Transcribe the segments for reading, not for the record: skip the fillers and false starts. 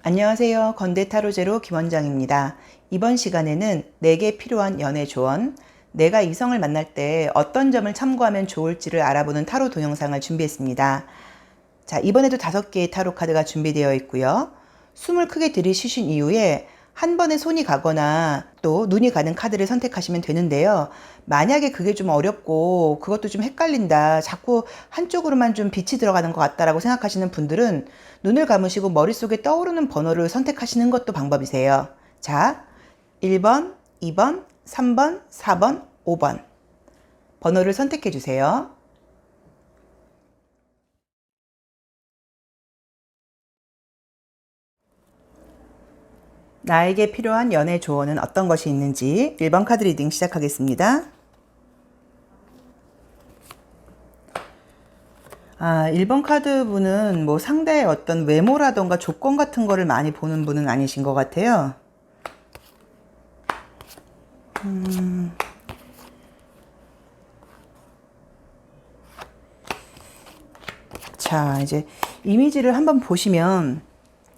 안녕하세요. 건대타로제로 김원장입니다. 이번 시간에는 내게 필요한 연애 조언, 내가 이성을 만날 때 어떤 점을 참고하면 좋을지를 알아보는 타로 동영상을 준비했습니다. 자, 이번에도 5개의 타로 카드가 준비되어 있고요. 숨을 크게 들이쉬신 이후에 한 번에 손이 가거나 또 눈이 가는 카드를 선택하시면 되는데요. 만약에 그게 좀 어렵고 그것도 좀 헷갈린다, 자꾸 한쪽으로만 좀 빛이 들어가는 것 같다라고 생각하시는 분들은 눈을 감으시고 머릿속에 떠오르는 번호를 선택하시는 것도 방법이세요. 자, 1번, 2번, 3번, 4번, 5번 번호를 선택해 주세요. 나에게 필요한 연애 조언은 어떤 것이 있는지 1번 카드 리딩 시작하겠습니다. 1번 카드 분은 뭐 상대의 어떤 외모라던가 조건 같은 거를 많이 보는 분은 아니신 것 같아요. 자, 이제 이미지를 한번 보시면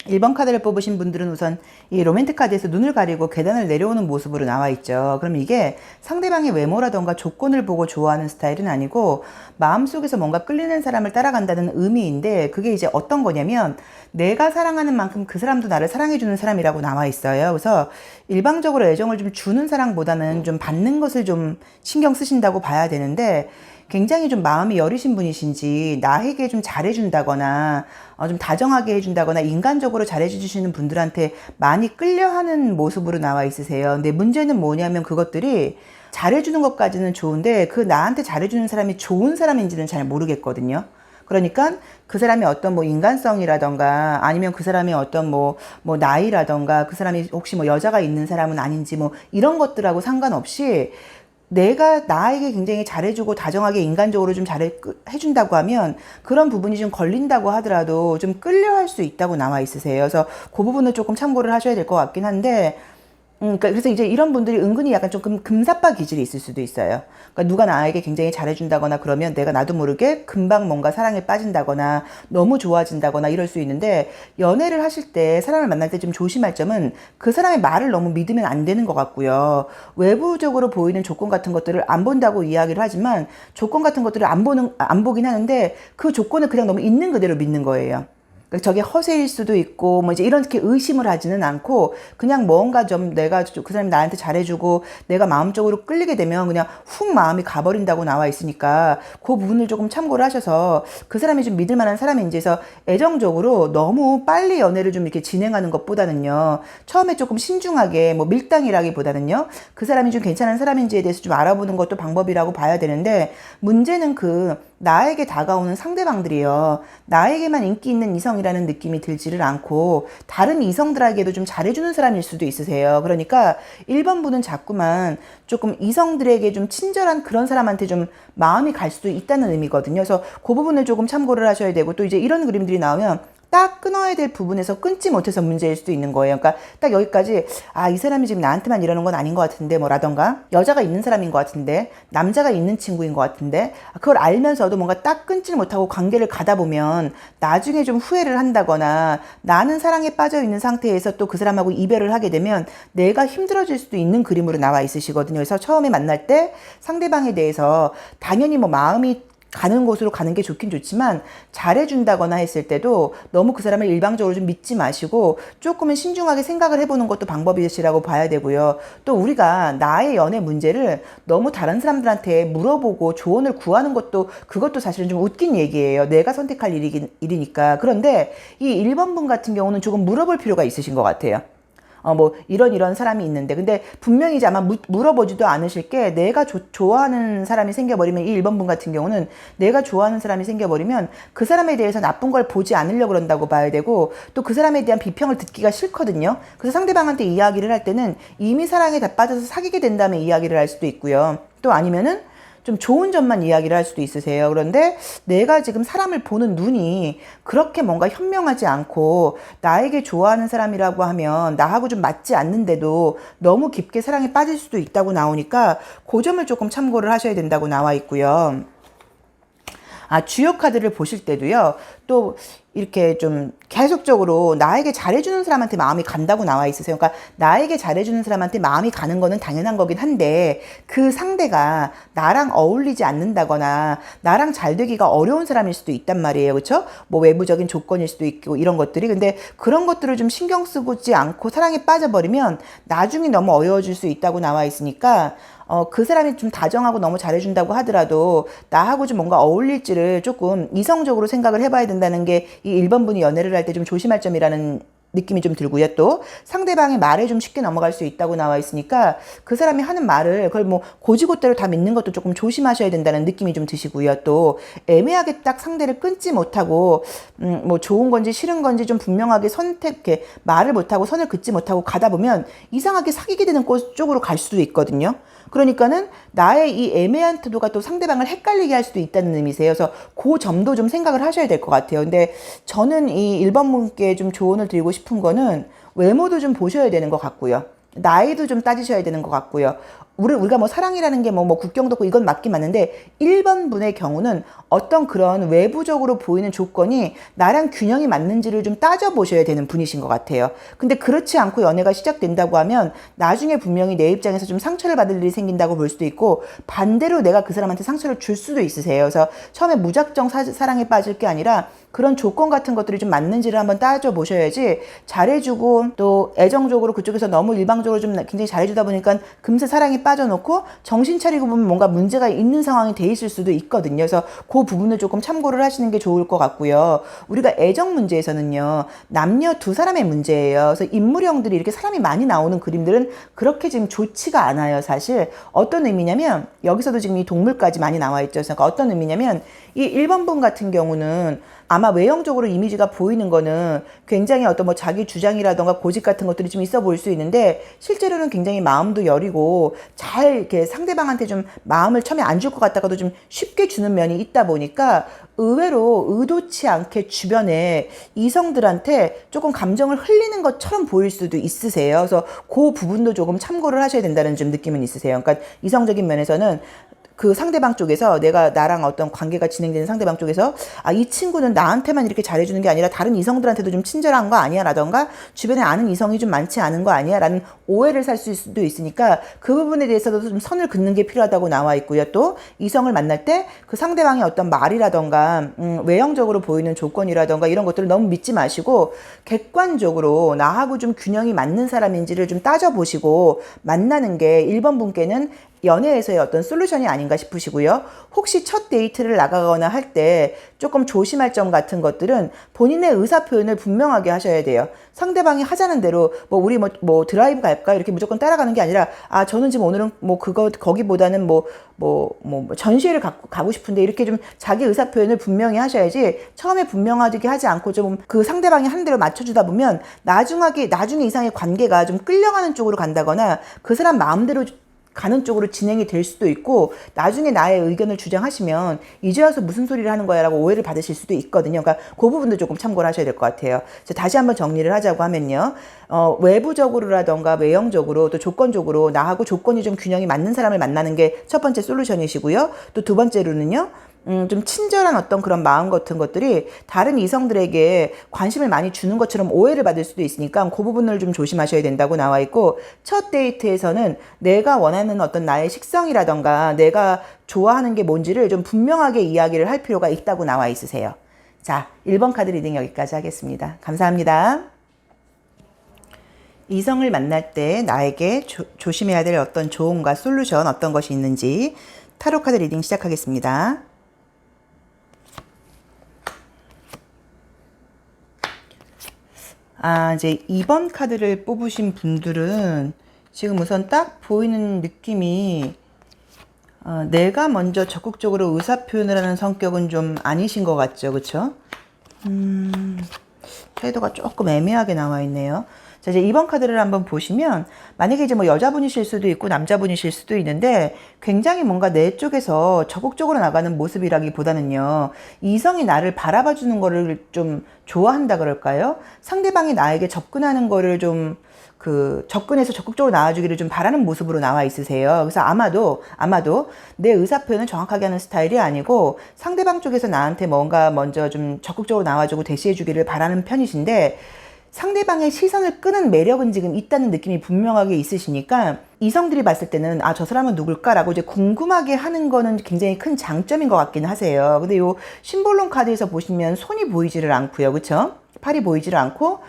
1번 카드를 뽑으신 분들은 우선 이 로맨틱 카드에서 눈을 가리고 계단을 내려오는 모습으로 나와 있죠. 그럼 이게 상대방의 외모라던가 조건을 보고 좋아하는 스타일은 아니고 마음속에서 뭔가 끌리는 사람을 따라간다는 의미인데, 그게 이제 어떤 거냐면 내가 사랑하는 만큼 그 사람도 나를 사랑해주는 사람이라고 나와 있어요. 그래서 일방적으로 애정을 좀 주는 사랑보다는 좀 받는 것을 좀 신경 쓰신다고 봐야 되는데, 굉장히 좀 마음이 여리신 분이신지 나에게 좀 잘해준다거나 좀 다정하게 해준다거나 인간적으로 잘해주시는 분들한테 많이 끌려하는 모습으로 나와 있으세요. 근데 문제는 뭐냐면 그것들이 잘해주는 것까지는 좋은데 그 나한테 잘해주는 사람이 좋은 사람인지는 잘 모르겠거든요. 그러니까 그 사람의 어떤 뭐 인간성이라던가 아니면 그 사람의 어떤 뭐 나이라던가 그 사람이 혹시 뭐 여자가 있는 사람은 아닌지 뭐 이런 것들하고 상관없이 내가 나에게 굉장히 잘해주고 다정하게 인간적으로 좀 해준다고 하면 그런 부분이 좀 걸린다고 하더라도 좀 끌려할 수 있다고 나와 있으세요. 그래서 그 부분을 조금 참고를 하셔야 될 것 같긴 한데, 그래서 이제 이런 분들이 은근히 약간 조금 금사빠 기질이 있을 수도 있어요. 그러니까 누가 나에게 굉장히 잘해준다거나 그러면 내가 나도 모르게 금방 뭔가 사랑에 빠진다거나 너무 좋아진다거나 이럴 수 있는데, 연애를 하실 때 사람을 만날 때 좀 조심할 점은 그 사람의 말을 너무 믿으면 안 되는 것 같고요. 외부적으로 보이는 조건 같은 것들을 안 본다고 이야기를 하지만 조건 같은 것들을 안 보긴 하는데 그 조건을 그냥 너무 있는 그대로 믿는 거예요. 저게 허세일 수도 있고 뭐 이제 이렇게 의심을 하지는 않고 그냥 뭔가 좀 내가 그 사람이 나한테 잘해주고 내가 마음적으로 끌리게 되면 그냥 훅 마음이 가버린다고 나와 있으니까 그 부분을 조금 참고를 하셔서 그 사람이 좀 믿을 만한 사람인지 해서 애정적으로 너무 빨리 연애를 좀 이렇게 진행하는 것보다는요, 처음에 조금 신중하게 뭐 밀당이라기보다는요 그 사람이 좀 괜찮은 사람인지에 대해서 좀 알아보는 것도 방법이라고 봐야 되는데, 문제는 그 나에게 다가오는 상대방들이요, 나에게만 인기 있는 이성이라는 느낌이 들지를 않고 다른 이성들에게도 좀 잘해주는 사람일 수도 있으세요. 그러니까 1번 분은 자꾸만 조금 이성들에게 좀 친절한 그런 사람한테 좀 마음이 갈 수도 있다는 의미거든요. 그래서 그 부분을 조금 참고를 하셔야 되고, 또 이제 이런 그림들이 나오면 딱 끊어야 될 부분에서 끊지 못해서 문제일 수도 있는 거예요. 그러니까 딱 여기까지 이 사람이 지금 나한테만 이러는 건 아닌 것 같은데 뭐라던가 여자가 있는 사람인 것 같은데 남자가 있는 친구인 것 같은데, 그걸 알면서도 뭔가 딱 끊지 못하고 관계를 가다 보면 나중에 좀 후회를 한다거나 나는 사랑에 빠져 있는 상태에서 또 그 사람하고 이별을 하게 되면 내가 힘들어질 수도 있는 그림으로 나와 있으시거든요. 그래서 처음에 만날 때 상대방에 대해서 당연히 뭐 마음이 가는 곳으로 가는 게 좋긴 좋지만 잘해준다거나 했을 때도 너무 그 사람을 일방적으로 좀 믿지 마시고 조금은 신중하게 생각을 해보는 것도 방법이시라고 봐야 되고요. 또 우리가 나의 연애 문제를 너무 다른 사람들한테 물어보고 조언을 구하는 것도 그것도 사실은 좀 웃긴 얘기예요. 내가 선택할 일이니까. 그런데 이 1번 분 같은 경우는 조금 물어볼 필요가 있으신 것 같아요. 뭐 이런 사람이 있는데, 근데 분명히 이제 아마 물어보지도 않으실 게, 내가 좋아하는 사람이 생겨버리면, 이 1번 분 같은 경우는 내가 좋아하는 사람이 생겨버리면 그 사람에 대해서 나쁜 걸 보지 않으려고 그런다고 봐야 되고, 또 그 사람에 대한 비평을 듣기가 싫거든요. 그래서 상대방한테 이야기를 할 때는 이미 사랑에 다 빠져서 사귀게 된 다음에 이야기를 할 수도 있고요. 또 아니면은 좀 좋은 점만 이야기를 할 수도 있으세요. 그런데 내가 지금 사람을 보는 눈이 그렇게 뭔가 현명하지 않고 나에게 좋아하는 사람이라고 하면 나하고 좀 맞지 않는데도 너무 깊게 사랑에 빠질 수도 있다고 나오니까 그 점을 조금 참고를 하셔야 된다고 나와 있고요. 주요 카드를 보실 때도요, 또 이렇게 좀 계속적으로 나에게 잘해주는 사람한테 마음이 간다고 나와 있으세요. 그러니까 나에게 잘해주는 사람한테 마음이 가는 거는 당연한 거긴 한데 그 상대가 나랑 어울리지 않는다거나 나랑 잘 되기가 어려운 사람일 수도 있단 말이에요. 그렇죠? 뭐 외부적인 조건일 수도 있고 이런 것들이. 근데 그런 것들을 좀 신경 쓰지 않고 사랑에 빠져버리면 나중에 너무 어려워질 수 있다고 나와 있으니까 그 사람이 좀 다정하고 너무 잘해준다고 하더라도 나하고 좀 뭔가 어울릴지를 조금 이성적으로 생각을 해봐야 된다는 게 이 1번 분이 연애를 할 때 좀 조심할 점이라는 느낌이 좀 들고요. 또 상대방의 말에 좀 쉽게 넘어갈 수 있다고 나와 있으니까 그 사람이 하는 말을 그걸 뭐 고지고대로 다 믿는 것도 조금 조심하셔야 된다는 느낌이 좀 드시고요. 또 애매하게 딱 상대를 끊지 못하고 뭐 좋은 건지 싫은 건지 좀 분명하게 선택해 말을 못하고 선을 긋지 못하고 가다 보면 이상하게 사귀게 되는 쪽으로 갈 수도 있거든요. 그러니까는 나의 이 애매한 태도가 또 상대방을 헷갈리게 할 수도 있다는 의미세요. 그래서 그 점도 좀 생각을 하셔야 될 것 같아요. 근데 저는 이 1번 분께 좀 조언을 드리고 싶은 거는 외모도 좀 보셔야 되는 것 같고요. 나이도 좀 따지셔야 되는 것 같고요. 우리가 뭐 사랑이라는 게 뭐 국경도 없고 이건 맞긴 맞는데 1번 분의 경우는 어떤 그런 외부적으로 보이는 조건이 나랑 균형이 맞는지를 좀 따져보셔야 되는 분이신 것 같아요. 근데 그렇지 않고 연애가 시작된다고 하면 나중에 분명히 내 입장에서 좀 상처를 받을 일이 생긴다고 볼 수도 있고 반대로 내가 그 사람한테 상처를 줄 수도 있으세요. 그래서 처음에 무작정 사랑에 빠질 게 아니라 그런 조건 같은 것들이 좀 맞는지를 한번 따져보셔야지 잘해주고 또 애정적으로 그쪽에서 너무 일방적으로 좀 굉장히 잘해주다 보니까 금세 사랑에 빠져놓고 정신 차리고 보면 뭔가 문제가 있는 상황이 돼 있을 수도 있거든요. 그래서 그 부분을 조금 참고를 하시는 게 좋을 것 같고요. 우리가 애정 문제에서는요. 남녀 두 사람의 문제예요. 그래서 인물형들이 이렇게 사람이 많이 나오는 그림들은 그렇게 지금 좋지가 않아요. 사실 어떤 의미냐면 여기서도 지금 이 동물까지 많이 나와 있죠. 그러니까 어떤 의미냐면 이 1번 분 같은 경우는 아마 외형적으로 이미지가 보이는 거는 굉장히 어떤 뭐 자기 주장이라던가 고집 같은 것들이 좀 있어 보일 수 있는데 실제로는 굉장히 마음도 여리고 잘 이렇게 상대방한테 좀 마음을 처음에 안 줄 것 같다가도 좀 쉽게 주는 면이 있다 보니까 의외로 의도치 않게 주변에 이성들한테 조금 감정을 흘리는 것처럼 보일 수도 있으세요. 그래서 그 부분도 조금 참고를 하셔야 된다는 좀 느낌은 있으세요. 그러니까 이성적인 면에서는 그 상대방 쪽에서 나랑 어떤 관계가 진행되는 상대방 쪽에서 이 친구는 나한테만 이렇게 잘해주는 게 아니라 다른 이성들한테도 좀 친절한 거 아니야 라던가 주변에 아는 이성이 좀 많지 않은 거 아니야 라는 오해를 살 수도 있으니까 그 부분에 대해서도 좀 선을 긋는 게 필요하다고 나와 있고요. 또 이성을 만날 때 그 상대방의 어떤 말이라던가 외형적으로 보이는 조건이라던가 이런 것들을 너무 믿지 마시고 객관적으로 나하고 좀 균형이 맞는 사람인지를 좀 따져보시고 만나는 게 1번 분께는 연애에서의 어떤 솔루션이 아닌가 싶으시고요. 혹시 첫 데이트를 나가거나 할 때 조금 조심할 점 같은 것들은 본인의 의사 표현을 분명하게 하셔야 돼요. 상대방이 하자는 대로 우리 드라이브 갈까 이렇게 무조건 따라가는 게 아니라 저는 지금 오늘은 거기보다는 전시회를 가고 싶은데 이렇게 좀 자기 의사 표현을 분명히 하셔야지 처음에 분명하게 하지 않고 좀 그 상대방이 하는 대로 맞춰주다 보면 나중에 이상의 관계가 좀 끌려가는 쪽으로 간다거나 그 사람 마음대로 가는 쪽으로 진행이 될 수도 있고 나중에 나의 의견을 주장하시면 이제 와서 무슨 소리를 하는 거야 라고 오해를 받으실 수도 있거든요. 그러니까 그 부분도 조금 참고를 하셔야 될 것 같아요. 다시 한번 정리를 하자고 하면요. 외부적으로라던가 외형적으로 또 조건적으로 나하고 조건이 좀 균형이 맞는 사람을 만나는 게 첫 번째 솔루션이시고요. 또 두 번째로는요. 좀 친절한 어떤 그런 마음 같은 것들이 다른 이성들에게 관심을 많이 주는 것처럼 오해를 받을 수도 있으니까 그 부분을 좀 조심하셔야 된다고 나와 있고 첫 데이트에서는 내가 원하는 어떤 나의 식성이라던가 내가 좋아하는 게 뭔지를 좀 분명하게 이야기를 할 필요가 있다고 나와 있으세요. 자, 1번 카드 리딩 여기까지 하겠습니다. 감사합니다. 이성을 만날 때 나에게 조심해야 될 어떤 조언과 솔루션 어떤 것이 있는지 타로 카드 리딩 시작하겠습니다. 이제 2번 카드를 뽑으신 분들은 지금 우선 딱 보이는 느낌이 내가 먼저 적극적으로 의사표현을 하는 성격은 좀 아니신 것 같죠. 그쵸? 태도가 조금 애매하게 나와 있네요. 자, 이제 2번 카드를 한번 보시면 만약에 이제 뭐 여자분이실 수도 있고 남자분이실 수도 있는데 굉장히 뭔가 내 쪽에서 적극적으로 나가는 모습이라기보다는요. 이성이 나를 바라봐 주는 거를 좀 좋아한다 그럴까요? 상대방이 나에게 접근하는 거를 좀 접근해서 적극적으로 나와주기를 좀 바라는 모습으로 나와 있으세요. 그래서 아마도 내 의사 표현을 정확하게 하는 스타일이 아니고 상대방 쪽에서 나한테 뭔가 먼저 좀 적극적으로 나와주고 대시해주기를 바라는 편이신데 상대방의 시선을 끄는 매력은 지금 있다는 느낌이 분명하게 있으시니까 이성들이 봤을 때는 아, 저 사람은 누굴까라고 이제 궁금하게 하는 거는 굉장히 큰 장점인 것 같긴 하세요. 근데 요 심볼론 카드에서 보시면 손이 보이지를 않고요. 그쵸? 팔이 보이지를 않고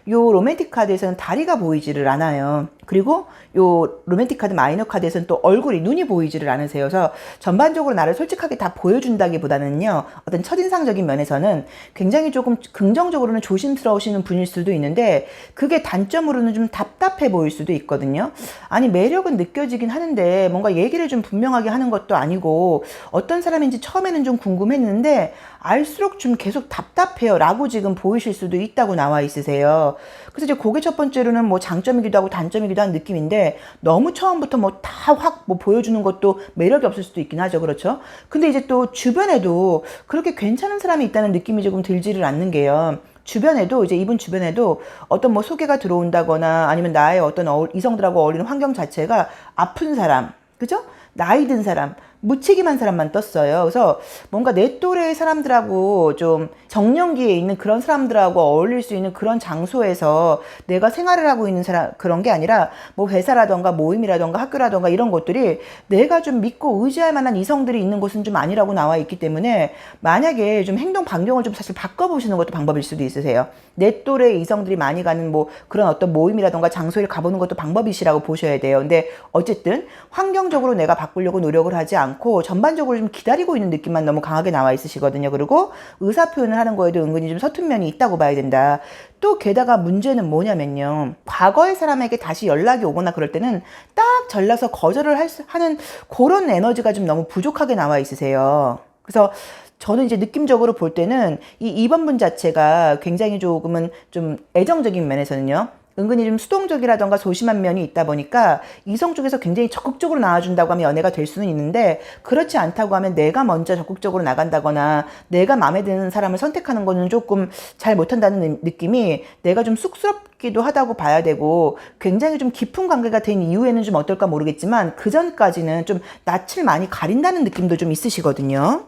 요 로맨틱 카드에서는 다리가 보이지를 않아요. 그리고 요 로맨틱 카드 마이너 카드에서는 또 눈이 보이지를 않으세요. 그래서 전반적으로 나를 솔직하게 다 보여준다기보다는요. 어떤 첫인상적인 면에서는 굉장히 조금 긍정적으로는 조심스러우시는 분일 수도 있는데 그게 단점으로는 좀 답답해 보일 수도 있거든요. 아니 매력은 느껴지긴 하는데 뭔가 얘기를 좀 분명하게 하는 것도 아니고 어떤 사람인지 처음에는 좀 궁금했는데 알수록 좀 계속 답답해요 라고 지금 보이실 수도 있다고 나와 있으세요. 그래서 이제 그게 첫 번째로는 뭐 장점이기도 하고 단점이기도 한 느낌인데 너무 처음부터 뭐 다 확 뭐 보여주는 것도 매력이 없을 수도 있긴 하죠. 그렇죠? 근데 이제 또 주변에도 그렇게 괜찮은 사람이 있다는 느낌이 조금 들지를 않는 게요. 주변에도 이제 이분 주변에도 어떤 뭐 소개가 들어온다거나 아니면 나의 어떤 이성들하고 어울리는 환경 자체가 아픈 사람, 그죠? 나이 든 사람, 무책임한 사람만 떴어요. 그래서 뭔가 내 또래의 사람들하고 좀 정년기에 있는 그런 사람들하고 어울릴 수 있는 그런 장소에서 내가 생활을 하고 있는 사람, 그런 게 아니라 뭐 회사라던가 모임이라던가 학교라던가 이런 것들이 내가 좀 믿고 의지할 만한 이성들이 있는 곳은 좀 아니라고 나와 있기 때문에 만약에 좀 행동 반경을 좀 사실 바꿔보시는 것도 방법일 수도 있으세요. 내 또래 이성들이 많이 가는 뭐 그런 어떤 모임이라던가 장소를 가보는 것도 방법이시라고 보셔야 돼요. 근데 어쨌든 환경적으로 내가 바꾸려고 노력을 하지 않고 전반적으로 좀 기다리고 있는 느낌만 너무 강하게 나와 있으시거든요. 그리고 의사 표현을 하는 거에도 은근히 좀 서툰 면이 있다고 봐야 된다. 또 게다가 문제는 뭐냐면요. 과거의 사람에게 다시 연락이 오거나 그럴 때는 딱 잘라서 거절을 하는 그런 에너지가 좀 너무 부족하게 나와 있으세요. 그래서 저는 이제 느낌적으로 볼 때는 이 2번 분 자체가 굉장히 조금은 좀 애정적인 면에서는요. 은근히 좀 수동적이라던가 소심한 면이 있다 보니까 이성 쪽에서 굉장히 적극적으로 나와준다고 하면 연애가 될 수는 있는데 그렇지 않다고 하면 내가 먼저 적극적으로 나간다거나 내가 마음에 드는 사람을 선택하는 거는 조금 잘 못한다는 느낌이 내가 좀 쑥스럽기도 하다고 봐야 되고 굉장히 좀 깊은 관계가 된 이후에는 좀 어떨까 모르겠지만 그 전까지는 좀 낯을 많이 가린다는 느낌도 좀 있으시거든요.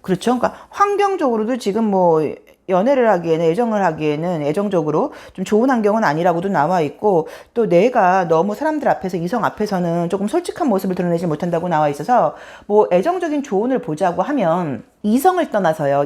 그렇죠. 그러니까 환경적으로도 지금 뭐 연애를 하기에는 애정을 하기에는 애정적으로 좀 좋은 환경은 아니라고도 나와 있고 또 내가 너무 사람들 앞에서 이성 앞에서는 조금 솔직한 모습을 드러내지 못한다고 나와 있어서 뭐 애정적인 조언을 보자고 하면 이성을 떠나서요.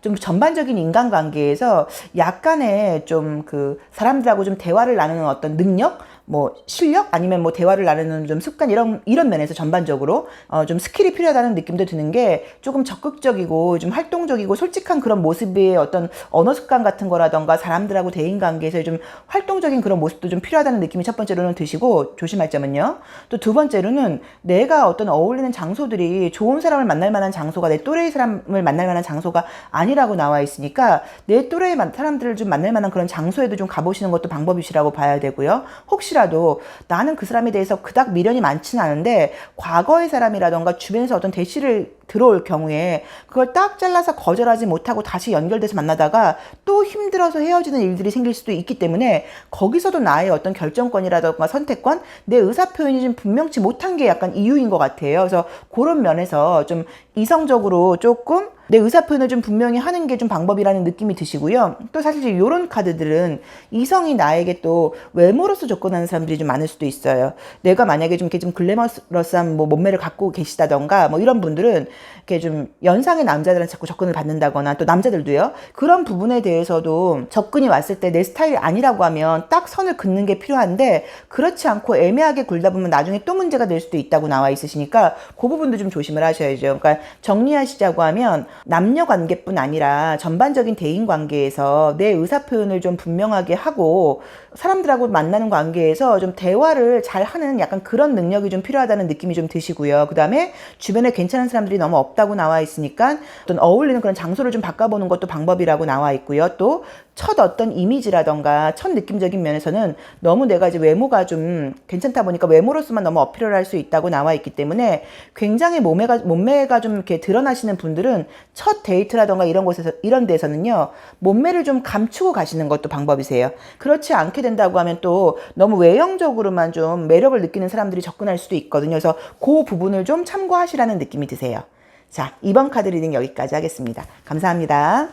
좀 전반적인 인간관계에서 약간의 좀 사람들하고 좀 대화를 나누는 어떤 능력? 뭐 실력 아니면 뭐 대화를 나누는 좀 습관 이런 면에서 전반적으로 좀 스킬이 필요하다는 느낌도 드는 게 조금 적극적이고 좀 활동적이고 솔직한 그런 모습의 어떤 언어 습관 같은 거라던가 사람들하고 대인 관계에서 좀 활동적인 그런 모습도 좀 필요하다는 느낌이 첫 번째로는 드시고 조심할 점은요. 또 두 번째로는 내가 어떤 어울리는 장소들이 좋은 사람을 만날 만한 장소가 내 또래의 사람을 만날 만한 장소가 아니라고 나와 있으니까 내 또래의 사람들을 좀 만날 만한 그런 장소에도 좀 가보시는 것도 방법이시라고 봐야 되고요. 혹시라도 나는 그 사람에 대해서 그닥 미련이 많지는 않은데 과거의 사람이라던가 주변에서 어떤 대시를 들어올 경우에 그걸 딱 잘라서 거절하지 못하고 다시 연결돼서 만나다가 또 힘들어서 헤어지는 일들이 생길 수도 있기 때문에 거기서도 나의 어떤 결정권이라던가 선택권, 내 의사 표현이 좀 분명치 못한 게 약간 이유인 것 같아요. 그래서 그런 면에서 좀 이성적으로 조금 내 의사 표현을 좀 분명히 하는 게 좀 방법이라는 느낌이 드시고요. 또 사실 이런 카드들은 이성이 나에게 또 외모로서 접근하는 사람들이 좀 많을 수도 있어요. 내가 만약에 좀 이렇게 좀 글래머러스한 뭐 몸매를 갖고 계시다던가 뭐 이런 분들은 이렇게 좀 연상의 남자들한테 자꾸 접근을 받는다거나 또 남자들도요. 그런 부분에 대해서도 접근이 왔을 때 내 스타일이 아니라고 하면 딱 선을 긋는 게 필요한데 그렇지 않고 애매하게 굴다 보면 나중에 또 문제가 될 수도 있다고 나와 있으시니까 그 부분도 좀 조심을 하셔야죠. 그러니까 정리하시자고 하면 남녀 관계뿐 아니라 전반적인 대인 관계에서 내 의사 표현을 좀 분명하게 하고 사람들하고 만나는 관계에서 좀 대화를 잘 하는 약간 그런 능력이 좀 필요하다는 느낌이 좀 드시고요. 그 다음에 주변에 괜찮은 사람들이 너무 없다고 나와 있으니까 어떤 어울리는 그런 장소를 좀 바꿔보는 것도 방법이라고 나와 있고요. 또 첫 어떤 이미지라던가 첫 느낌적인 면에서는 너무 내가 이제 외모가 좀 괜찮다 보니까 외모로서만 너무 어필을 할 수 있다고 나와 있기 때문에 굉장히 몸매가 좀 이렇게 드러나시는 분들은 첫 데이트라던가 이런 곳에서, 이런 데서는요, 몸매를 좀 감추고 가시는 것도 방법이세요. 그렇지 않게 된다고 하면 또 너무 외형적으로만 좀 매력을 느끼는 사람들이 접근할 수도 있거든요. 그래서 그 부분을 좀 참고하시라는 느낌이 드세요. 자, 2번 카드 리딩 여기까지 하겠습니다. 감사합니다.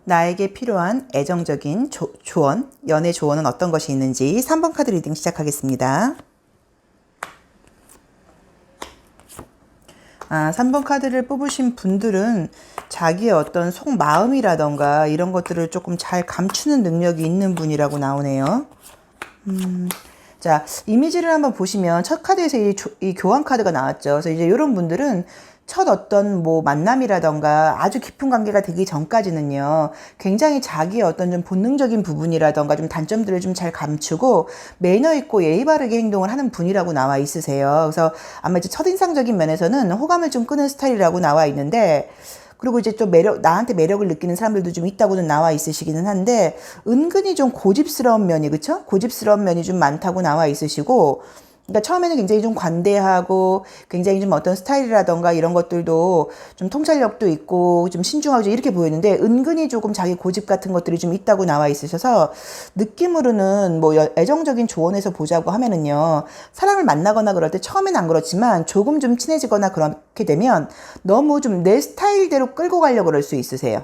나에게 필요한 애정적인 조언, 연애 조언은 어떤 것이 있는지 3번 카드 리딩 시작하겠습니다. 3번 카드를 뽑으신 분들은 자기의 어떤 속마음이라던가 이런 것들을 조금 잘 감추는 능력이 있는 분이라고 나오네요. 자, 이미지를 한번 보시면 첫 카드에서 이 교환 카드가 나왔죠. 그래서 이제 이런 분들은 첫 어떤 뭐 만남이라던가 아주 깊은 관계가 되기 전까지는요, 굉장히 자기의 어떤 좀 본능적인 부분이라던가 좀 단점들을 좀 잘 감추고 매너 있고 예의 바르게 행동을 하는 분이라고 나와 있으세요. 그래서 아마 이제 첫인상적인 면에서는 호감을 좀 끄는 스타일이라고 나와 있는데, 그리고 이제 또 나한테 매력을 느끼는 사람들도 좀 있다고는 나와 있으시기는 한데, 은근히 좀 고집스러운 면이, 그쵸? 고집스러운 면이 좀 많다고 나와 있으시고, 그러니까 처음에는 굉장히 좀 관대하고 굉장히 좀 어떤 스타일이라던가 이런 것들도 좀 통찰력도 있고 좀 신중하고 좀 이렇게 보이는데, 은근히 조금 자기 고집 같은 것들이 좀 있다고 나와 있으셔서 느낌으로는 뭐 애정적인 조언에서 보자고 하면은요, 사람을 만나거나 그럴 때 처음엔 안 그렇지만 조금 좀 친해지거나 그렇게 되면 너무 좀 내 스타일대로 끌고 가려고 그럴 수 있으세요.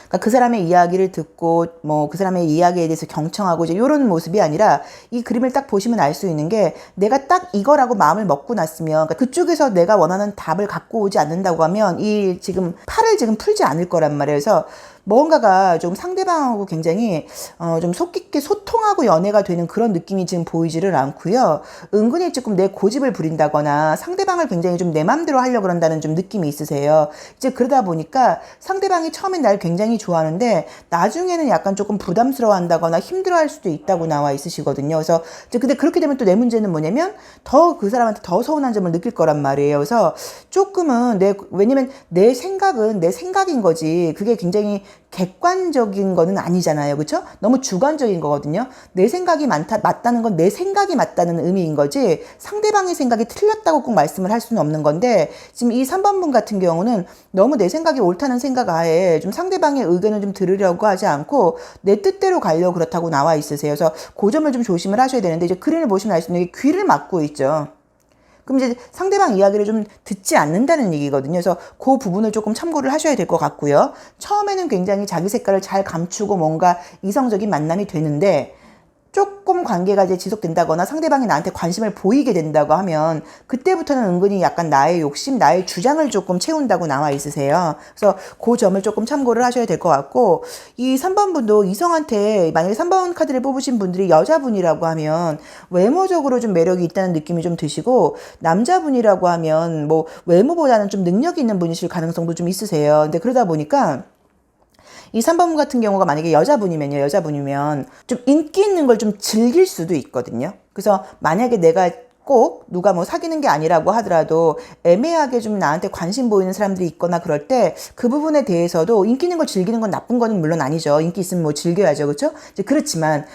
그러니까 그 사람의 이야기를 듣고 뭐 그 사람의 이야기에 대해서 경청하고 이제 이런 모습이 아니라, 이 그림을 딱 보시면 알 수 있는 게, 내가 딱 이거라고 마음을 먹고 났으면, 그러니까 그쪽에서 내가 원하는 답을 갖고 오지 않는다고 하면 이 지금 팔을 지금 풀지 않을 거란 말이에요. 그래서 뭔가가 좀 상대방하고 굉장히 좀 속 깊게 소통하고 연애가 되는 그런 느낌이 지금 보이지를 않고요. 은근히 조금 내 고집을 부린다거나 상대방을 굉장히 좀 내 맘대로 하려고 그런다는 좀 느낌이 있으세요. 이제 그러다 보니까 상대방이 처음엔 날 굉장히 좋아하는데 나중에는 약간 조금 부담스러워한다거나 힘들어할 수도 있다고 나와 있으시거든요. 그래서 이제 근데 그렇게 되면 또 내 문제는 뭐냐면 더 그 사람한테 더 서운한 점을 느낄 거란 말이에요. 그래서 조금은 왜냐면 내 생각은 내 생각인 거지, 그게 굉장히 객관적인 거는 아니잖아요. 그렇죠? 너무 주관적인 거거든요. 내 생각이 맞다는 건 내 생각이 맞다는 의미인 거지, 상대방의 생각이 틀렸다고 꼭 말씀을 할 수는 없는 건데, 지금 이 3번 분 같은 경우는 너무 내 생각이 옳다는 생각 하에 좀 상대방의 의견을 좀 들으려고 하지 않고 내 뜻대로 가려고 그렇다고 나와 있으세요. 그래서 그 점을 좀 조심을 하셔야 되는데, 이제 그림을 보시면 알 수 있는 게 귀를 막고 있죠. 그럼 이제 상대방 이야기를 좀 듣지 않는다는 얘기거든요. 그래서 그 부분을 조금 참고를 하셔야 될 것 같고요. 처음에는 굉장히 자기 색깔을 잘 감추고 뭔가 이성적인 만남이 되는데, 조금 관계가 이제 지속된다거나 상대방이 나한테 관심을 보이게 된다고 하면 그때부터는 은근히 약간 나의 욕심, 나의 주장을 조금 채운다고 나와 있으세요. 그래서 그 점을 조금 참고를 하셔야 될 것 같고, 이 3번 분도 이성한테, 만약에 3번 카드를 뽑으신 분들이 여자분이라고 하면 외모적으로 좀 매력이 있다는 느낌이 좀 드시고, 남자분이라고 하면 뭐 외모보다는 좀 능력이 있는 분이실 가능성도 좀 있으세요. 근데 그러다 보니까 이 3번 같은 경우가 만약에 여자분이면 좀 인기 있는 걸 좀 즐길 수도 있거든요. 그래서 만약에 내가 꼭 누가 뭐 사귀는 게 아니라고 하더라도 애매하게 좀 나한테 관심 보이는 사람들이 있거나 그럴 때 그 부분에 대해서도 인기 있는 걸 즐기는 건 나쁜 거는 물론 아니죠. 인기 있으면 뭐 즐겨야죠. 그렇죠? 이제 그렇지만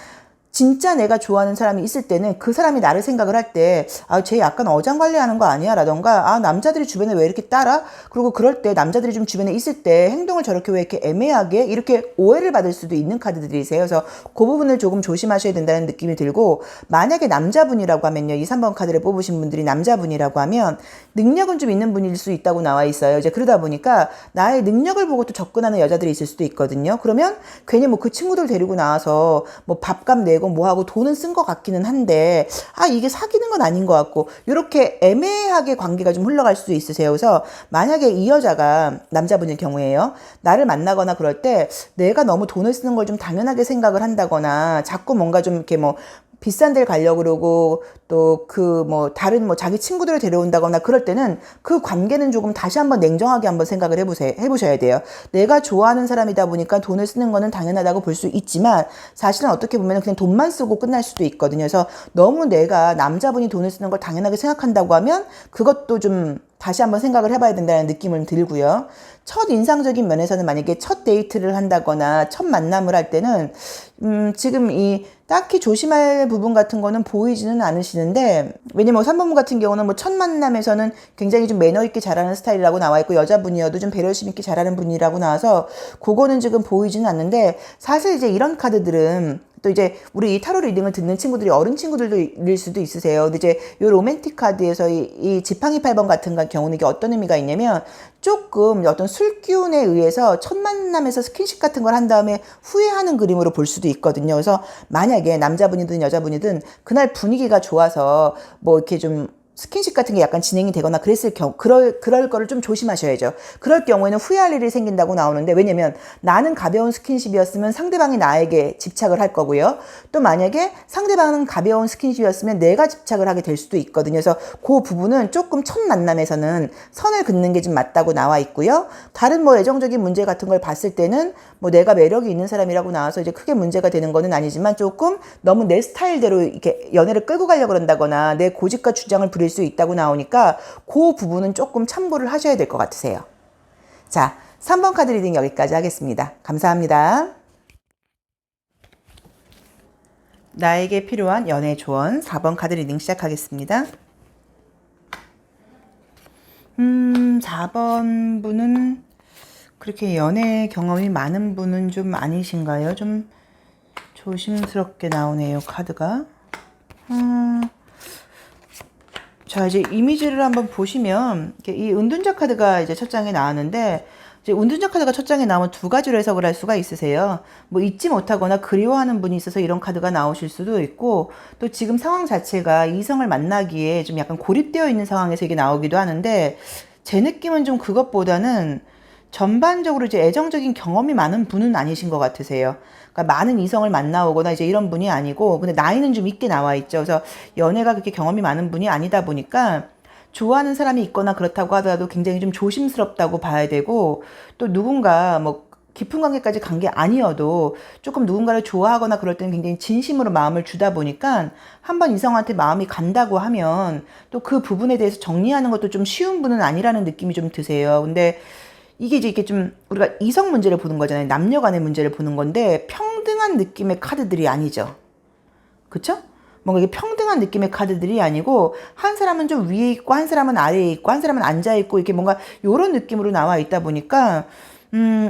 진짜 내가 좋아하는 사람이 있을 때는 그 사람이 나를 생각을 할 때, 쟤 약간 어장관리하는 거 아니야? 라던가, 남자들이 주변에 왜 이렇게 따라? 그리고 그럴 때 남자들이 좀 주변에 있을 때 행동을 저렇게 왜 이렇게 애매하게, 이렇게 오해를 받을 수도 있는 카드들이세요. 그래서 그 부분을 조금 조심하셔야 된다는 느낌이 들고, 만약에 남자분이라고 하면요, 이 3번 카드를 뽑으신 분들이 남자분이라고 하면 능력은 좀 있는 분일 수 있다고 나와 있어요. 이제 그러다 보니까 나의 능력을 보고 또 접근하는 여자들이 있을 수도 있거든요. 그러면 괜히 뭐 그 친구들 데리고 나와서 뭐 밥값 내고 뭐 하고 돈은 쓴 것 같기는 한데, 이게 사귀는 건 아닌 것 같고, 이렇게 애매하게 관계가 좀 흘러갈 수도 있으세요. 그래서 만약에 이 여자가 남자분일 경우에요, 나를 만나거나 그럴 때 내가 너무 돈을 쓰는 걸 좀 당연하게 생각을 한다거나 자꾸 뭔가 좀 이렇게 뭐 비싼 데를 가려고 그러고 또 그 뭐 다른 뭐 자기 친구들을 데려온다거나 그럴 때는 그 관계는 조금 다시 한번 냉정하게 한번 생각을 해보셔야 돼요. 내가 좋아하는 사람이다 보니까 돈을 쓰는 거는 당연하다고 볼 수 있지만 사실은 어떻게 보면 그냥 돈만 쓰고 끝날 수도 있거든요. 그래서 너무 내가 남자분이 돈을 쓰는 걸 당연하게 생각한다고 하면 그것도 좀 다시 한번 생각을 해봐야 된다는 느낌을 들고요. 첫 인상적인 면에서는 만약에 첫 데이트를 한다거나 첫 만남을 할 때는 지금 이 딱히 조심할 부분 같은 거는 보이지는 않으시는데, 왜냐면 3번분 같은 경우는 뭐 첫 만남에서는 굉장히 좀 매너 있게 잘하는 스타일이라고 나와 있고 여자분이어도 좀 배려심 있게 잘하는 분이라고 나와서 그거는 지금 보이지는 않는데, 사실 이제 이런 카드들은 또 이제 우리 이 타로 리딩을 듣는 친구들이 어린 친구들도 일 수도 있으세요. 근데 이제 이 로맨틱 카드에서 이 지팡이 8번 같은 경우는 이게 어떤 의미가 있냐면, 조금 어떤 술기운에 의해서 첫 만남에서 스킨십 같은 걸 한 다음에 후회하는 그림으로 볼 수도 있거든요. 그래서 만약에 남자분이든 여자분이든 그날 분위기가 좋아서 뭐 이렇게 좀 스킨십 같은 게 약간 진행이 되거나 그랬을 경우, 그럴 거를 좀 조심하셔야죠. 그럴 경우에는 후회할 일이 생긴다고 나오는데, 왜냐면 나는 가벼운 스킨십이었으면 상대방이 나에게 집착을 할 거고요. 또 만약에 상대방은 가벼운 스킨십이었으면 내가 집착을 하게 될 수도 있거든요. 그래서 그 부분은 조금 첫 만남에서는 선을 긋는 게 좀 맞다고 나와 있고요. 다른 뭐 애정적인 문제 같은 걸 봤을 때는 뭐 내가 매력이 있는 사람이라고 나와서 이제 크게 문제가 되는 거는 아니지만, 조금 너무 내 스타일대로 이렇게 연애를 끌고 가려고 그런다거나 내 고집과 주장을 부릴 수 있다고 나오니까 그 부분은 조금 참고를 하셔야 될 것 같으세요. 자, 3번 카드 리딩 여기까지 하겠습니다. 감사합니다. 나에게 필요한 연애 조언 4번 카드 리딩 시작하겠습니다. 4번 분은 그렇게 연애 경험이 많은 분은 좀 아니신가요? 좀 조심스럽게 나오네요, 카드가. 자, 이제 이미지를 한번 보시면 이 은둔자 카드가 이제 첫 장에 나왔는데, 이제 은둔자 카드가 첫 장에 나오면 두 가지로 해석을 할 수가 있으세요. 뭐 잊지 못하거나 그리워하는 분이 있어서 이런 카드가 나오실 수도 있고, 또 지금 상황 자체가 이성을 만나기에 좀 약간 고립되어 있는 상황에서 이게 나오기도 하는데, 제 느낌은 좀 그것보다는 전반적으로 이제 애정적인 경험이 많은 분은 아니신 것 같으세요. 그러니까 많은 이성을 만나오거나 이제 이런 분이 아니고, 근데 나이는 좀 있게 나와 있죠. 그래서 연애가 그렇게 경험이 많은 분이 아니다 보니까 좋아하는 사람이 있거나 그렇다고 하더라도 굉장히 좀 조심스럽다고 봐야 되고, 또 누군가 뭐 깊은 관계까지 간 게 아니어도 조금 누군가를 좋아하거나 그럴 때는 굉장히 진심으로 마음을 주다 보니까 한번 이성한테 마음이 간다고 하면 또 그 부분에 대해서 정리하는 것도 좀 쉬운 분은 아니라는 느낌이 좀 드세요. 근데 이게 이제 이렇게 좀 우리가 이성 문제를 보는 거잖아요. 남녀 간의 문제를 보는 건데 평등한 느낌의 카드들이 아니죠. 그쵸? 뭔가 이게 평등한 느낌의 카드들이 아니고, 한 사람은 좀 위에 있고 한 사람은 아래에 있고 한 사람은 앉아 있고, 이렇게 뭔가 요런 느낌으로 나와 있다 보니까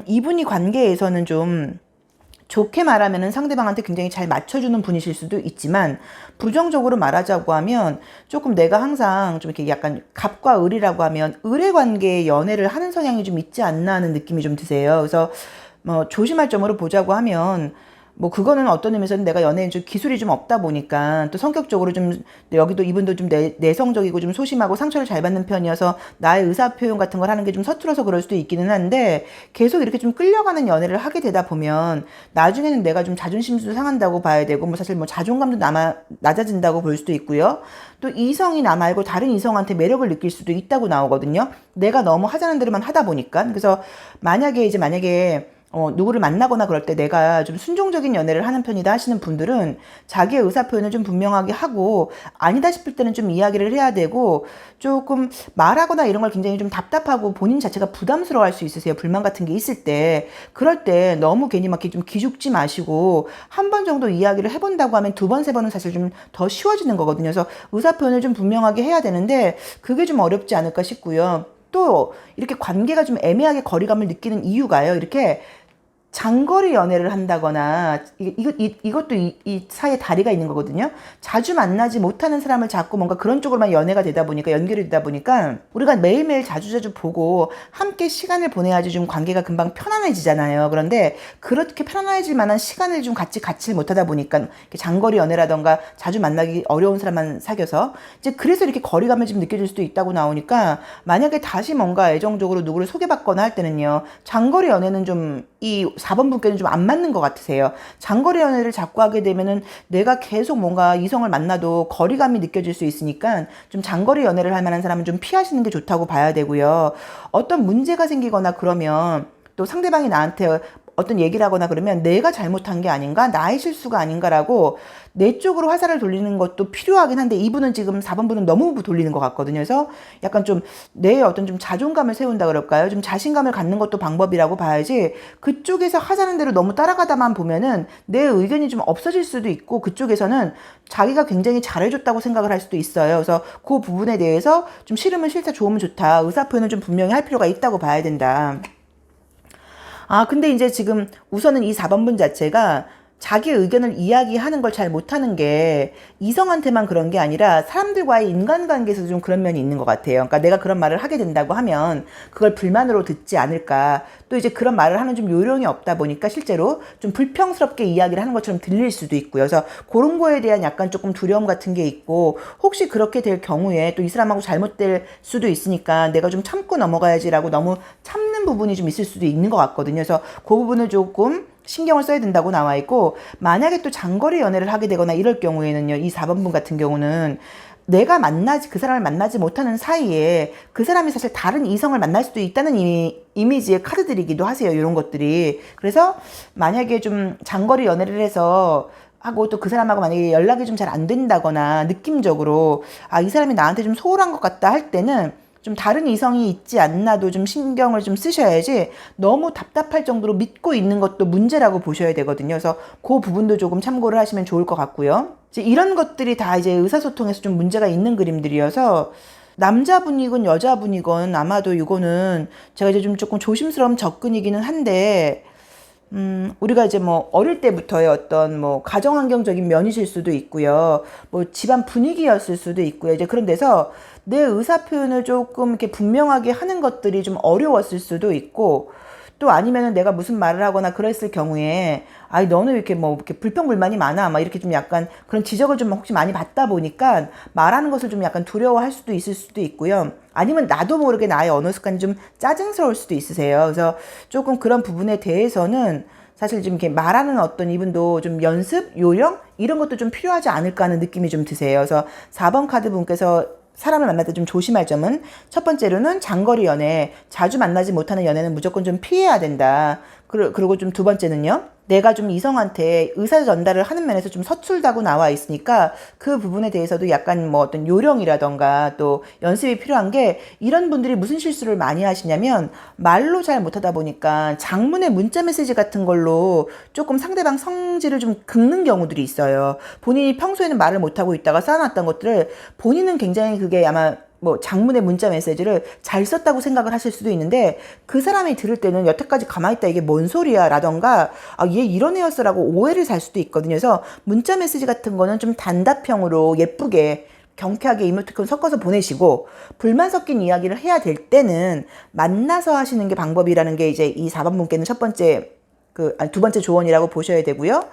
이분이 관계에서는 좀 좋게 말하면은 상대방한테 굉장히 잘 맞춰주는 분이실 수도 있지만, 부정적으로 말하자고 하면 조금 내가 항상 좀 이렇게 약간 갑과 을이라고 하면 을의 관계에 연애를 하는 성향이 좀 있지 않나 하는 느낌이 좀 드세요. 그래서 뭐 조심할 점으로 보자고 하면, 뭐 그거는 어떤 의미에서는 내가 연애에 좀 기술이 좀 없다 보니까, 또 성격적으로 좀 여기도 이분도 좀 내성적이고 좀 소심하고 상처를 잘 받는 편이어서 나의 의사 표현 같은 걸 하는 게 좀 서툴어서 그럴 수도 있기는 한데, 계속 이렇게 좀 끌려가는 연애를 하게 되다 보면 나중에는 내가 좀 자존심도 상한다고 봐야 되고, 뭐 사실 뭐 자존감도 낮아진다고 볼 수도 있고요. 또 이성이 나 말고 다른 이성한테 매력을 느낄 수도 있다고 나오거든요. 내가 너무 하자는 대로만 하다 보니까. 그래서 만약에 누구를 만나거나 그럴 때 내가 좀 순종적인 연애를 하는 편이다 하시는 분들은 자기의 의사표현을 좀 분명하게 하고, 아니다 싶을 때는 좀 이야기를 해야 되고, 조금 말하거나 이런 걸 굉장히 좀 답답하고 본인 자체가 부담스러워 할 수 있으세요. 불만 같은 게 있을 때. 그럴 때 너무 괜히 막 이렇게 좀 기죽지 마시고, 한 번 정도 이야기를 해본다고 하면 두 번, 세 번은 사실 좀 더 쉬워지는 거거든요. 그래서 의사표현을 좀 분명하게 해야 되는데 그게 좀 어렵지 않을까 싶고요. 또 이렇게 관계가 좀 애매하게 거리감을 느끼는 이유가요, 이렇게 장거리 연애를 한다거나, 이것도 이 사이에 다리가 있는 거거든요. 자주 만나지 못하는 사람을 자꾸 뭔가 그런 쪽으로만 연애가 되다 보니까, 연결이 되다 보니까 우리가 매일매일 자주자주 보고 함께 시간을 보내야지 좀 관계가 금방 편안해지잖아요. 그런데 그렇게 편안해질 만한 시간을 좀 같이 갖지 못하다 보니까, 장거리 연애라던가 자주 만나기 어려운 사람만 사귀어서 이제 그래서 이렇게 거리감을 좀 느껴질 수도 있다고 나오니까, 만약에 다시 뭔가 애정적으로 누구를 소개받거나 할 때는요, 장거리 연애는 좀 이 4번 분께는 좀 안 맞는 것 같으세요. 장거리 연애를 자꾸 하게 되면은 내가 계속 뭔가 이성을 만나도 거리감이 느껴질 수 있으니까 좀 장거리 연애를 할 만한 사람은 좀 피하시는 게 좋다고 봐야 되고요. 어떤 문제가 생기거나 그러면 또 상대방이 나한테 어떤 얘기를 하거나 그러면 내가 잘못한 게 아닌가? 나의 실수가 아닌가라고 내 쪽으로 화살을 돌리는 것도 필요하긴 한데 이분은 지금 4번 분은 너무 돌리는 것 같거든요. 그래서 약간 좀 내 어떤 좀 자존감을 세운다 그럴까요? 좀 자신감을 갖는 것도 방법이라고 봐야지 그쪽에서 하자는 대로 너무 따라가다만 보면은 내 의견이 좀 없어질 수도 있고 그쪽에서는 자기가 굉장히 잘해줬다고 생각을 할 수도 있어요. 그래서 그 부분에 대해서 좀 싫으면 싫다, 좋으면 좋다. 의사표현을 좀 분명히 할 필요가 있다고 봐야 된다. 근데 이제 지금 우선은 이 4번분 자체가 자기 의견을 이야기하는 걸 잘 못하는 게 이성한테만 그런 게 아니라 사람들과의 인간관계에서도 좀 그런 면이 있는 것 같아요. 그러니까 내가 그런 말을 하게 된다고 하면 그걸 불만으로 듣지 않을까. 또 이제 그런 말을 하는 좀 요령이 없다 보니까 실제로 좀 불평스럽게 이야기를 하는 것처럼 들릴 수도 있고요. 그래서 그런 거에 대한 약간 조금 두려움 같은 게 있고 혹시 그렇게 될 경우에 또 이 사람하고 잘못될 수도 있으니까 내가 좀 참고 넘어가야지라고 너무 참는 부분이 좀 있을 수도 있는 것 같거든요. 그래서 그 부분을 조금 신경을 써야 된다고 나와 있고 만약에 또 장거리 연애를 하게 되거나 이럴 경우에는요. 이 4번분 같은 경우는 내가 그 사람을 만나지 못하는 사이에 그 사람이 사실 다른 이성을 만날 수도 있다는 이미지의 카드들이기도 하세요. 이런 것들이. 그래서 만약에 좀 장거리 연애를 해서 하고 또 그 사람하고 만약에 연락이 좀 잘 안 된다거나 느낌적으로 이 사람이 나한테 좀 소홀한 것 같다 할 때는 좀 다른 이성이 있지 않나도 좀 신경을 좀 쓰셔야지 너무 답답할 정도로 믿고 있는 것도 문제라고 보셔야 되거든요. 그래서 그 부분도 조금 참고를 하시면 좋을 것 같고요. 이제 이런 것들이 다 이제 의사소통에서 좀 문제가 있는 그림들이어서 남자분이건 여자분이건 아마도 이거는 제가 이제 좀 조금 조심스러운 접근이기는 한데 우리가 이제 뭐 어릴 때부터의 어떤 뭐 가정 환경적인 면이실 수도 있고요. 뭐 집안 분위기였을 수도 있고요. 이제 그런 데서 내 의사 표현을 조금 이렇게 분명하게 하는 것들이 좀 어려웠을 수도 있고 또 아니면은 내가 무슨 말을 하거나 그랬을 경우에 너는 왜 이렇게 뭐 이렇게 불평불만이 많아 막 이렇게 좀 약간 그런 지적을 좀 혹시 많이 받다 보니까 말하는 것을 좀 약간 두려워할 수도 있을 수도 있고요. 아니면 나도 모르게 나의 언어 습관이 좀 짜증스러울 수도 있으세요. 그래서 조금 그런 부분에 대해서는 사실 좀 이렇게 말하는 어떤 이분도 좀 연습, 요령 이런 것도 좀 필요하지 않을까 하는 느낌이 좀 드세요. 그래서 4번 카드 분께서 사람을 만날 때 좀 조심할 점은 첫 번째로는 장거리 연애, 자주 만나지 못하는 연애는 무조건 좀 피해야 된다. 그리고 좀 두 번째는요. 내가 좀 이성한테 의사 전달을 하는 면에서 좀 서툴다고 나와 있으니까 그 부분에 대해서도 약간 뭐 어떤 요령이라던가 또 연습이 필요한 게 이런 분들이 무슨 실수를 많이 하시냐면 말로 잘 못하다 보니까 장문의 문자 메시지 같은 걸로 조금 상대방 성질을 좀 긁는 경우들이 있어요. 본인이 평소에는 말을 못하고 있다가 쌓아놨던 것들을 본인은 굉장히 그게 아마 뭐 장문의 문자 메시지를 잘 썼다고 생각을 하실 수도 있는데 그 사람이 들을 때는 여태까지 가만히 있다 이게 뭔 소리야 라던가 얘 이런 애였어 라고 오해를 살 수도 있거든요. 그래서 문자 메시지 같은 거는 좀 단답형으로 예쁘게 경쾌하게 이모티콘 섞어서 보내시고 불만 섞인 이야기를 해야 될 때는 만나서 하시는 게 방법이라는 게 이제 이 4번 분께는 두 번째 조언이라고 보셔야 되고요.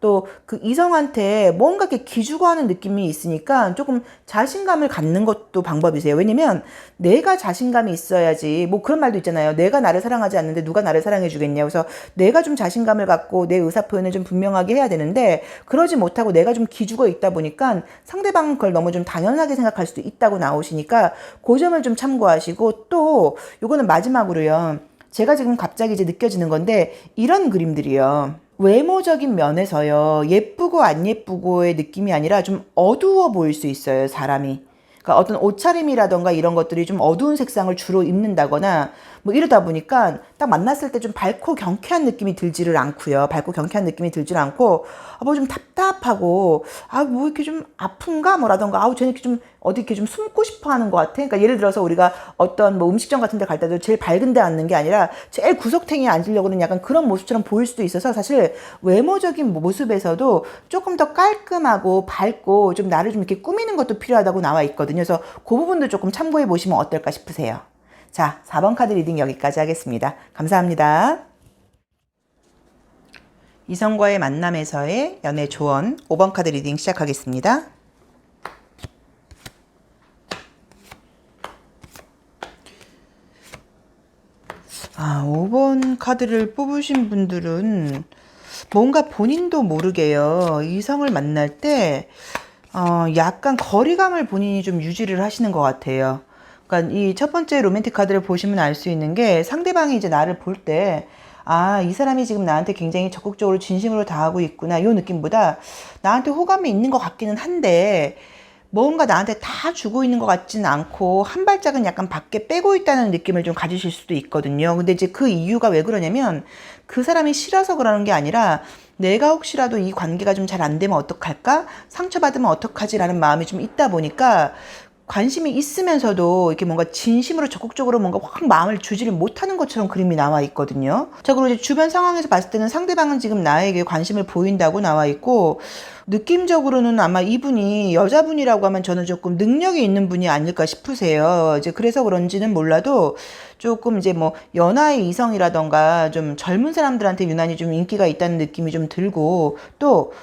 또 그 이성한테 뭔가 이렇게 기주고 하는 느낌이 있으니까 조금 자신감을 갖는 것도 방법이세요. 왜냐면 내가 자신감이 있어야지 뭐 그런 말도 있잖아요. 내가 나를 사랑하지 않는데 누가 나를 사랑해 주겠냐. 그래서 내가 좀 자신감을 갖고 내 의사 표현을 좀 분명하게 해야 되는데 그러지 못하고 내가 좀 기죽어 있다 보니까 상대방은 그걸 너무 좀 당연하게 생각할 수도 있다고 나오시니까 그 점을 좀 참고하시고 또 요거는 마지막으로요. 제가 지금 갑자기 이제 느껴지는 건데 이런 그림들이요. 외모적인 면에서요. 예쁘고 안 예쁘고의 느낌이 아니라 좀 어두워 보일 수 있어요. 사람이. 그러니까 어떤 옷차림이라던가 이런 것들이 좀 어두운 색상을 주로 입는다거나 뭐 이러다 보니까 딱 만났을 때 좀 밝고 경쾌한 느낌이 들지를 않고요. 밝고 경쾌한 느낌이 들지를 않고 뭐 좀 답답하고 뭐 이렇게 좀 아픈가 뭐라던가 쟤는 이렇게 좀 어디 이렇게 좀 숨고 싶어 하는 것 같아. 그러니까 예를 들어서 우리가 어떤 뭐 음식점 같은 데 갈 때도 제일 밝은 데 앉는 게 아니라 제일 구석탱이에 앉으려고는 약간 그런 모습처럼 보일 수도 있어서 사실 외모적인 모습에서도 조금 더 깔끔하고 밝고 좀 나를 좀 이렇게 꾸미는 것도 필요하다고 나와 있거든요. 그래서 그 부분도 조금 참고해 보시면 어떨까 싶으세요. 자, 4번 카드 리딩 여기까지 하겠습니다. 감사합니다. 이성과의 만남에서의 연애 조언 5번 카드 리딩 시작하겠습니다. 5번 카드를 뽑으신 분들은 뭔가 본인도 모르게요. 이성을 만날 때, 약간 거리감을 본인이 좀 유지를 하시는 것 같아요. 그러니까 이 첫 번째 로맨틱 카드를 보시면 알 수 있는 게 상대방이 이제 나를 볼 때, 이 사람이 지금 나한테 굉장히 적극적으로 진심으로 다하고 있구나. 요 느낌보다 나한테 호감이 있는 것 같기는 한데, 뭔가 나한테 다 주고 있는 것 같지는 않고 한 발짝은 약간 밖에 빼고 있다는 느낌을 좀 가지실 수도 있거든요. 근데 이제 그 이유가 왜 그러냐면 그 사람이 싫어서 그러는 게 아니라 내가 혹시라도 이 관계가 좀 잘 안 되면 어떡할까? 상처받으면 어떡하지라는 마음이 좀 있다 보니까 관심이 있으면서도 이렇게 뭔가 진심으로 적극적으로 뭔가 확 마음을 주지를 못하는 것처럼 그림이 나와 있거든요. 자, 그리고 이제 주변 상황에서 봤을 때는 상대방은 지금 나에게 관심을 보인다고 나와 있고, 느낌적으로는 아마 이분이 여자분이라고 하면 저는 조금 능력이 있는 분이 아닐까 싶으세요. 이제 그래서 그런지는 몰라도 조금 이제 뭐 연하의 이성이라던가 좀 젊은 사람들한테 유난히 좀 인기가 있다는 느낌이 좀 들고, 또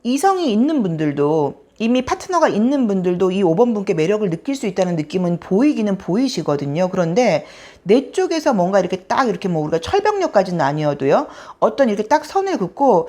이성이 있는 분들도 이미 파트너가 있는 분들도 이 5번 분께 매력을 느낄 수 있다는 느낌은 보이기는 보이시거든요. 그런데 내 쪽에서 뭔가 이렇게 딱 이렇게 뭐 우리가 철벽력까지는 아니어도요. 어떤 이렇게 딱 선을 긋고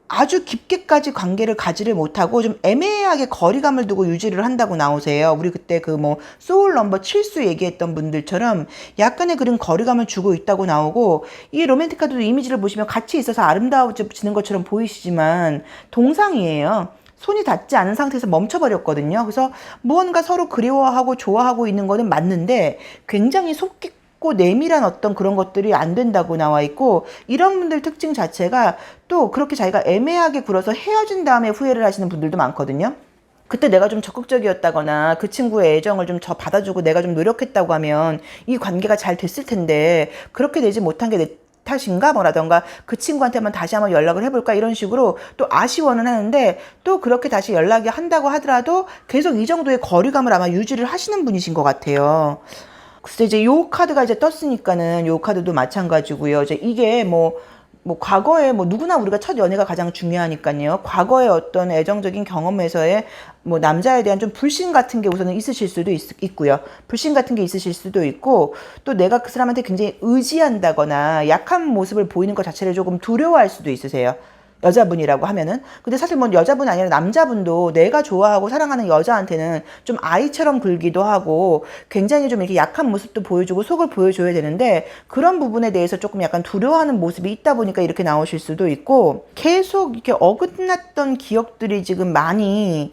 아주 깊게까지 관계를 가지를 못하고 좀 애매하게 거리감을 두고 유지를 한다고 나오세요. 우리 그때 그 뭐 소울 넘버 칠수 얘기했던 분들처럼 약간의 그런 거리감을 주고 있다고 나오고, 이 로맨틱 카드도 이미지를 보시면 같이 있어서 아름다워지는 것처럼 보이시지만 동상이에요. 손이 닿지 않은 상태에서 멈춰버렸거든요. 그래서 무언가 서로 그리워하고 좋아하고 있는 거는 맞는데 굉장히 속 깊고 내밀한 어떤 그런 것들이 안 된다고 나와 있고, 이런 분들 특징 자체가 또 그렇게 자기가 애매하게 굴어서 헤어진 다음에 후회를 하시는 분들도 많거든요. 그때 내가 좀 적극적이었다거나 그 친구의 애정을 좀 저 받아주고 내가 좀 노력했다고 하면 이 관계가 잘 됐을 텐데, 그렇게 되지 못한 게 내 탓인가 뭐라던가 그 친구한테만 다시 한번 연락을 해볼까 이런 식으로 또 아쉬워는 하는데, 또 그렇게 다시 연락이 한다고 하더라도 계속 이 정도의 거리감을 아마 유지를 하시는 분이신 것 같아요. 글쎄 이제 요 카드가 이제 떴으니까는 요 카드도 마찬가지고요. 이제 이게 뭐 과거에 뭐 누구나 우리가 첫 연애가 가장 중요하니까요. 과거의 어떤 애정적인 경험에서의 뭐 남자에 대한 좀 불신 같은 게 우선은 있으실 수도 있고요. 불신 같은 게 있으실 수도 있고, 또 내가 그 사람한테 굉장히 의지한다거나 약한 모습을 보이는 것 자체를 조금 두려워할 수도 있으세요. 여자분이라고 하면은. 근데 사실 뭐 여자분 아니라 남자분도 내가 좋아하고 사랑하는 여자한테는 좀 아이처럼 굴기도 하고 굉장히 좀 이렇게 약한 모습도 보여주고 속을 보여줘야 되는데, 그런 부분에 대해서 조금 약간 두려워하는 모습이 있다 보니까 이렇게 나오실 수도 있고, 계속 이렇게 어긋났던 기억들이 지금 많이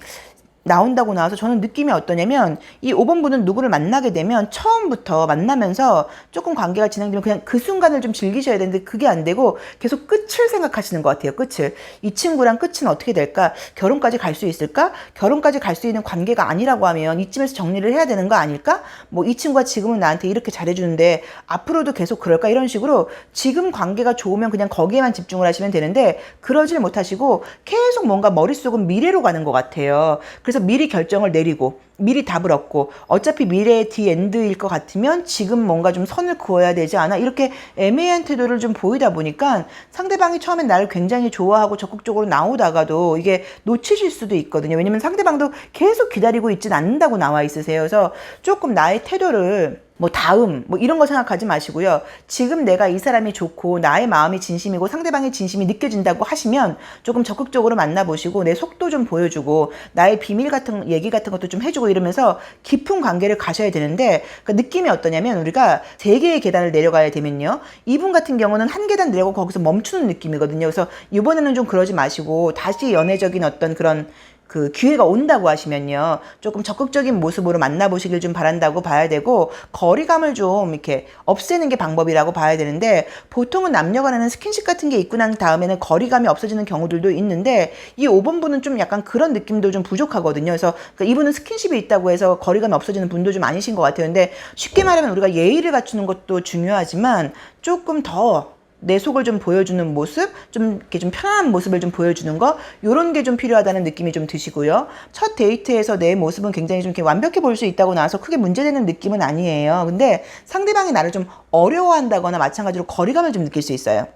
나온다고 나와서 저는 느낌이 어떠냐면, 이 5번 분은 누구를 만나게 되면 처음부터 만나면서 조금 관계가 진행되면 그냥 그 순간을 좀 즐기셔야 되는데 그게 안 되고 계속 끝을 생각하시는 것 같아요. 끝을. 이 친구랑 끝은 어떻게 될까? 결혼까지 갈 수 있을까? 결혼까지 갈 수 있는 관계가 아니라고 하면 이쯤에서 정리를 해야 되는 거 아닐까? 뭐 이 친구가 지금은 나한테 이렇게 잘해주는데 앞으로도 계속 그럴까? 이런 식으로 지금 관계가 좋으면 그냥 거기에만 집중을 하시면 되는데, 그러질 못하시고 계속 뭔가 머릿속은 미래로 가는 것 같아요. 그래서 미리 결정을 내리고 미리 답을 얻고, 어차피 미래의 디엔드일 것 같으면 지금 뭔가 좀 선을 그어야 되지 않아? 이렇게 애매한 태도를 좀 보이다 보니까 상대방이 처음엔 나를 굉장히 좋아하고 적극적으로 나오다가도 이게 놓치실 수도 있거든요. 왜냐면 상대방도 계속 기다리고 있진 않는다고 나와 있으세요. 그래서 조금 나의 태도를 뭐 다음 뭐 이런 거 생각하지 마시고요. 지금 내가 이 사람이 좋고 나의 마음이 진심이고 상대방의 진심이 느껴진다고 하시면 조금 적극적으로 만나보시고 내 속도 좀 보여주고 나의 비밀 같은 얘기 같은 것도 좀 해주고 이러면서 깊은 관계를 가셔야 되는데, 그 느낌이 어떠냐면 우리가 3개의 계단을 내려가야 되면요, 이분 같은 경우는 한 계단 내려고 거기서 멈추는 느낌이거든요. 그래서 이번에는 좀 그러지 마시고 다시 연애적인 어떤 그런 그 기회가 온다고 하시면요, 조금 적극적인 모습으로 만나보시길 좀 바란다고 봐야 되고, 거리감을 좀 이렇게 없애는 게 방법이라고 봐야 되는데, 보통은 남녀 간에는 스킨십 같은 게 있고 난 다음에는 거리감이 없어지는 경우들도 있는데, 이 5번 분은 좀 약간 그런 느낌도 좀 부족하거든요. 그래서 이분은 스킨십이 있다고 해서 거리감이 없어지는 분도 좀 아니신 것 같아요. 근데 쉽게 말하면 우리가 예의를 갖추는 것도 중요하지만 조금 더 내 속을 좀 보여주는 모습, 좀 이렇게 좀 편안한 모습을 좀 보여주는 거, 요런 게 좀 필요하다는 느낌이 좀 드시고요. 첫 데이트에서 내 모습은 굉장히 좀 이렇게 완벽해 보일 수 있다고 나와서 크게 문제되는 느낌은 아니에요. 근데 상대방이 나를 좀 어려워한다거나 마찬가지로 거리감을 좀 느낄 수 있어요.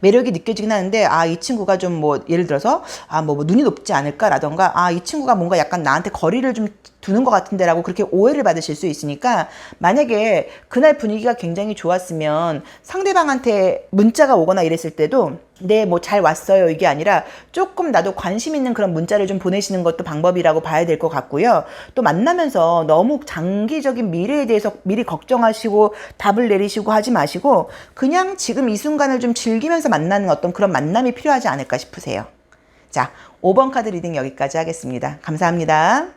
매력이 느껴지긴 하는데, 아, 이 친구가 좀 뭐, 예를 들어서, 아, 뭐 눈이 높지 않을까라던가, 아, 이 친구가 뭔가 약간 나한테 거리를 좀 두는 것 같은데라고 그렇게 오해를 받으실 수 있으니까, 만약에 그날 분위기가 굉장히 좋았으면 상대방한테 문자가 오거나 이랬을 때도 네, 뭐 잘 왔어요 이게 아니라 조금 나도 관심 있는 그런 문자를 좀 보내시는 것도 방법이라고 봐야 될 것 같고요. 또 만나면서 너무 장기적인 미래에 대해서 미리 걱정하시고 답을 내리시고 하지 마시고 그냥 지금 이 순간을 좀 즐기면서 만나는 어떤 그런 만남이 필요하지 않을까 싶으세요. 자, 5번 카드 리딩 여기까지 하겠습니다. 감사합니다.